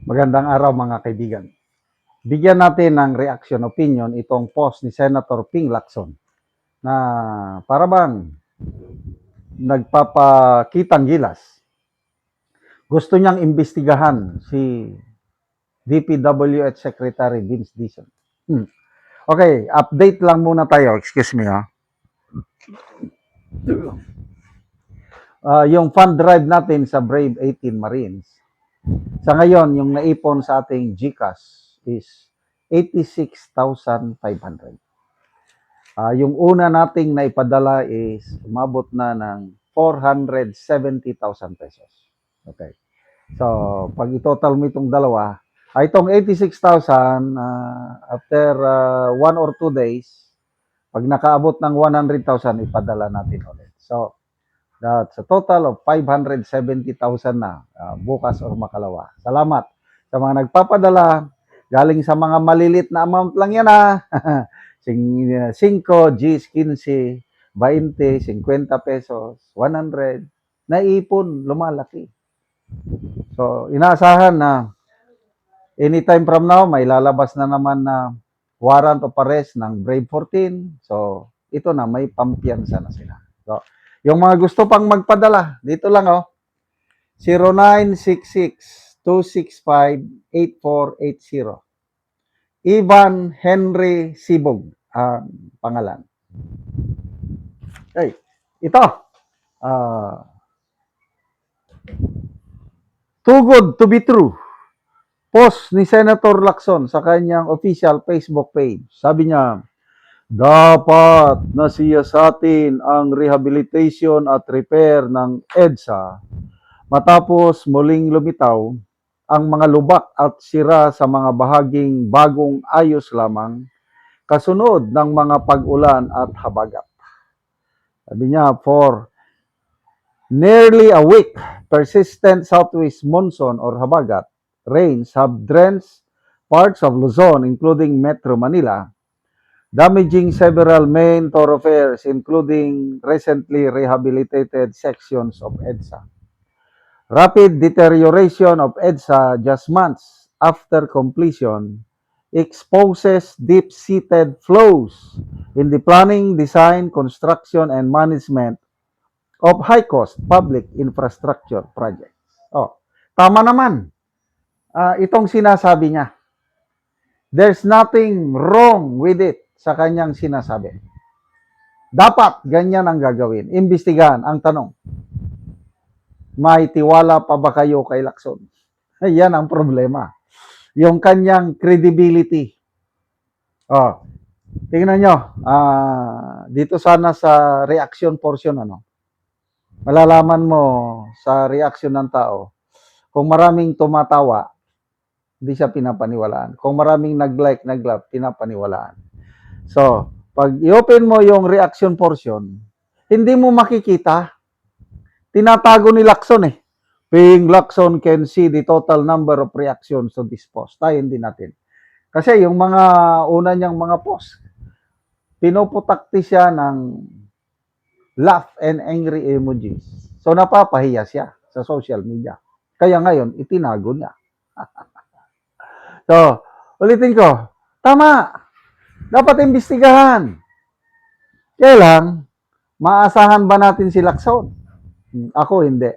Magandang araw mga kaibigan. Bigyan natin ng reaction opinion itong post ni Senator Ping Lacson na para bang nagpapakitang gilas. Gusto niyang imbestigahan si DPWH Secretary Vince Dizon. Okay, update lang muna tayo. Excuse me ha. Yung fund drive natin sa Brave 18 Marines. Sa ngayon, yung naipon sa ating GCash is 86,500. Yung una nating naipadala is umabot na ng 470,000 pesos. Okay. So, pag i-total mo itong dalawa, itong 86,000, after 1 or 2 days, pag nakaabot ng 100,000, ipadala natin ulit. So, that's a total of 570,000 na bukas or makalawa. Salamat sa mga nagpapadala. Galing sa mga malilit na amount lang yan 5, 10, 15, 20, 50 pesos, 100, naipon, lumalaki. So, inaasahan na anytime from now, may lalabas na naman na warrant of arrest ng Brave 14. So, ito na, may pampiyansa na sila. So, yung mga gusto pang magpadala, dito lang 0966-265-8480. Ivan Henry Sibog ang pangalan. Hey, ito. Too good to be true. Post ni Senator Lacson sa kanyang official Facebook page. Sabi niya, dapat nasiyasatin ang rehabilitation at repair ng EDSA matapos muling lumitaw ang mga lubak at sira sa mga bahaging bagong ayos lamang kasunod ng mga pag-ulan at habagat. Sabi niya, for nearly a week, persistent southwest monsoon or habagat rains have drenched parts of Luzon, including Metro Manila, damaging several main thoroughfares, including recently rehabilitated sections of EDSA. Rapid deterioration of EDSA just months after completion exposes deep-seated flaws in the planning, design, construction, and management of high-cost public infrastructure projects. Tama naman. Itong sinasabi niya. There's nothing wrong with it sa kanyang sinasabi. Dapat ganyan ang gagawin. Imbestigahan. Ang tanong, may tiwala pa ba kayo kay Lacson? Yan ang problema. Yung kanyang credibility. Tingnan nyo. Dito sana sa reaction portion, malalaman mo sa reaction ng tao, kung maraming tumatawa, hindi siya pinapaniwalaan. Kung maraming nag-like, nag-love, pinapaniwalaan. So, pag i-open mo yung reaction portion, hindi mo makikita. Tinatago ni Lacson Ping Lacson can see the total number of reactions to this post. Tayo hindi natin. Kasi yung mga una niyang mga post, pinuputakti siya ng laugh and angry emojis. So, napapahiya siya sa social media. Kaya ngayon, itinago niya. So, ulitin ko, tama, dapat imbestigahan. Kaya lang, maasahan ba natin si Lacson? Ako hindi.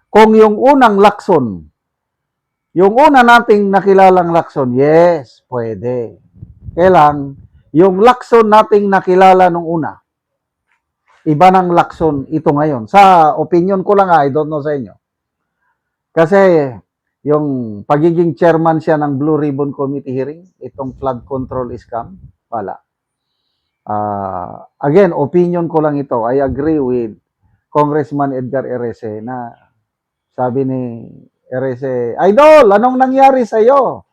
Kung yung unang Lacson, yung una nating nakilalang Lacson, yes, pwede. Kaya lang, yung Lacson nating nakilala nung una, iba ng Lacson ito ngayon. Sa opinion ko lang I don't know sa inyo. Kasi yung pagiging chairman siya ng Blue Ribbon Committee hearing, itong flood control scam, wala. Again, opinion ko lang ito. I agree with Congressman Edgar Erese na sabi ni Erese, Idol, anong nangyari sa'yo?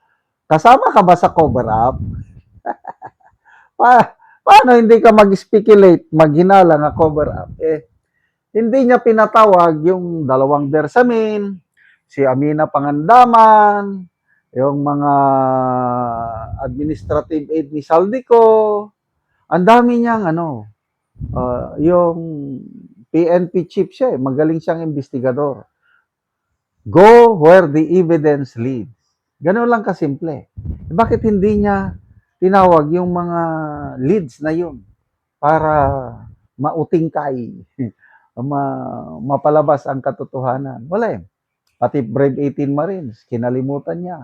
Kasama ka ba sa cover up? Paano hindi ka mag-speculate, maghinala nga cover up? Hindi niya pinatawag yung dalawang Bersamin, si Amina Pangandaman, yung mga administrative aid ni Saldico, ang dami niyang yung PNP chief siya magaling siyang investigador. Go where the evidence leads. Ganun lang kasimple. Bakit hindi niya tinawag yung mga leads na yun para mautingkay, mapalabas ang katotohanan? Wala eh. Pati Brave 18 Marines, kinalimutan niya.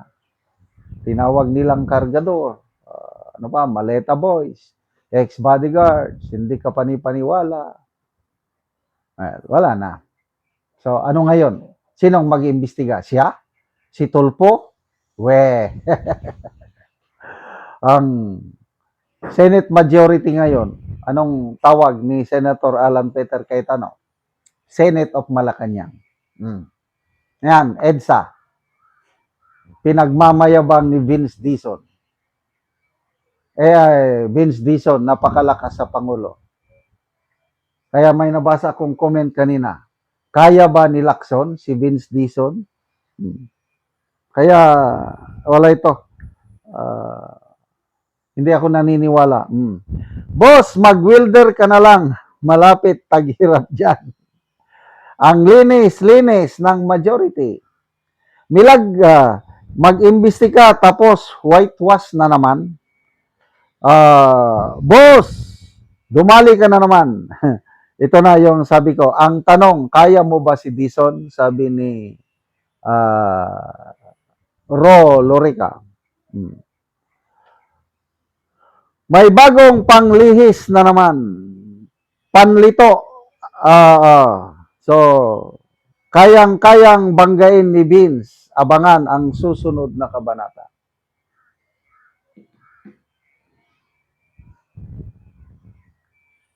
Tinawag nilang kargador, ano pa, maleta boys, ex-bodyguards, hindi ka panipaniwala. Wala na. So, ano ngayon? Sinong mag-iimbestiga? Siya? Si Tulpo? We. Ang Senate majority ngayon, anong tawag ni Senator Alan Peter Cayetano? Senate of Malacanang. Yan, EDSA. Pinagmamayabang ni Vince Dizon. Vince Dizon, napakalakas sa Pangulo. Kaya may nabasa akong comment kanina. Kaya ba ni Lacson si Vince Dizon? Kaya wala ito. Hindi ako naniniwala. Boss, mag-welder ka na lang. Malapit taghirap dyan. Ang linis-linis ng majority. Milag, mag-imbestiga tapos whitewash na naman. Boss, dumali ka na naman. Ito na yung sabi ko. Ang tanong, kaya mo ba si Dizon? Sabi ni Ro Lorica. May bagong panglihis na naman. Panlito. So, kayang-kayang banggain ni Vince. Abangan ang susunod na kabanata.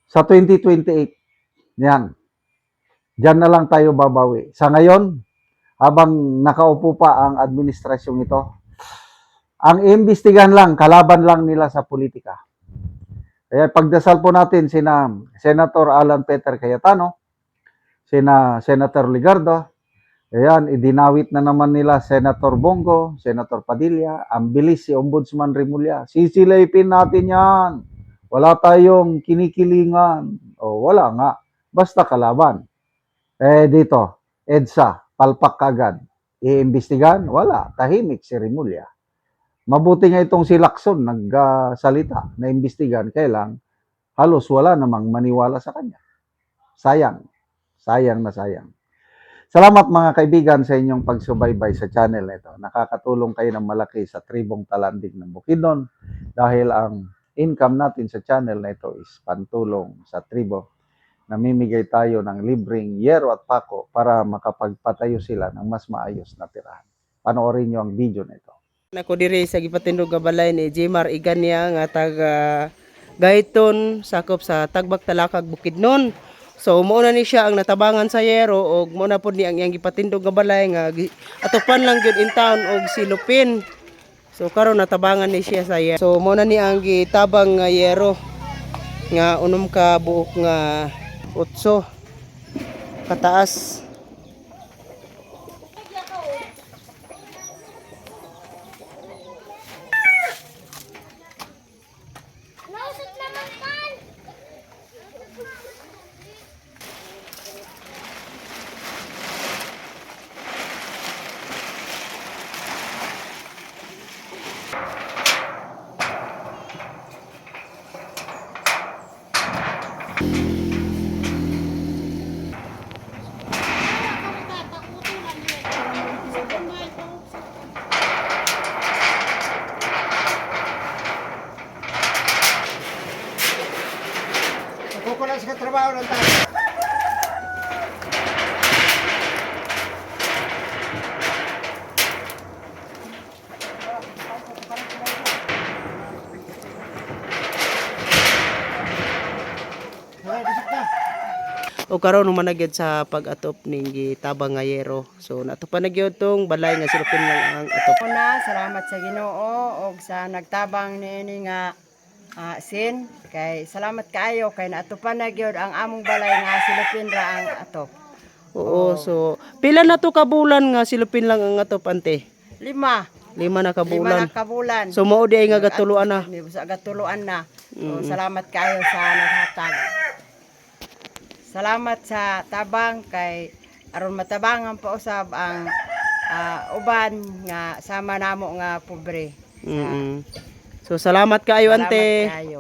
Sa 2028, yan. Diyan na lang tayo babawi. Sa ngayon, habang nakaupo pa ang administrasyong ito, ang iimbestigahan lang, kalaban lang nila sa politika. Kaya pagdasal po natin sina Senator Alan Peter Cayetano, sina Senator Ligardo, ayan, idinawit na naman nila Senator Bongo, Senator Padilla, ang bilis si Ombudsman Remulla. Sisilipin natin yan. Wala tayong kinikilingan. O wala nga. Basta kalaban. Dito, EDSA, palpak kagad. Iimbestigan? Wala. Tahimik si Remulla. Mabuti nga itong si Lacson nagsalita na imbestigan, kailang halos wala namang maniwala sa kanya. Sayang. Sayang na sayang. Salamat mga kaibigan sa inyong pagsubaybay sa channel na ito. Nakakatulong kayo ng malaki sa tribong Talandig ng Bukidnon dahil ang income natin sa channel na ito is pantulong sa tribo. Namimigay tayo ng libreng yero at pako para makapagpatayo sila ng mas maayos na tirahan. Panoorin nyo ang video na ito. Ako diri sa gipatindog nga balay ni Jmar Iganya nga taga Gayton sakop sa Tagbak Talakag Bukidnon. So mao na ni siya ang natabangan sa yero og mao na pud ni ang iyang gipatindog nga balay nga atupan lang gyud in town og silupin. So karon natabangan ni siya sa yero. So mao na ni ang gitabang nga yero nga unom ka buok nga 8 kataas. Kukulang sa trabaho ng tayo. O karon human na gyud sa pag-atop ning gitabang nga yero. So natupan na gyud tong balay nga silupin lang ang atop. Una, salamat sa Ginoo og sa nagtabang niini nga sin kay salamat kaayo kay naatupan na gyud ang among balay nga silupin ra ang atop. Oo, so pila na to ka bulan nga silupin lang ang atop ante? 5 5 na ka Lima bulan. na kabulan. So mao di ay nga gatuluan na. Sa gatuluan na. So, salamat kayo sa naghatag. Salamat sa tabang kay aron matabangan pa usab ang uban nga sama namo nga pobre. Mm. So salamat kaayo Salamat ante. kayo.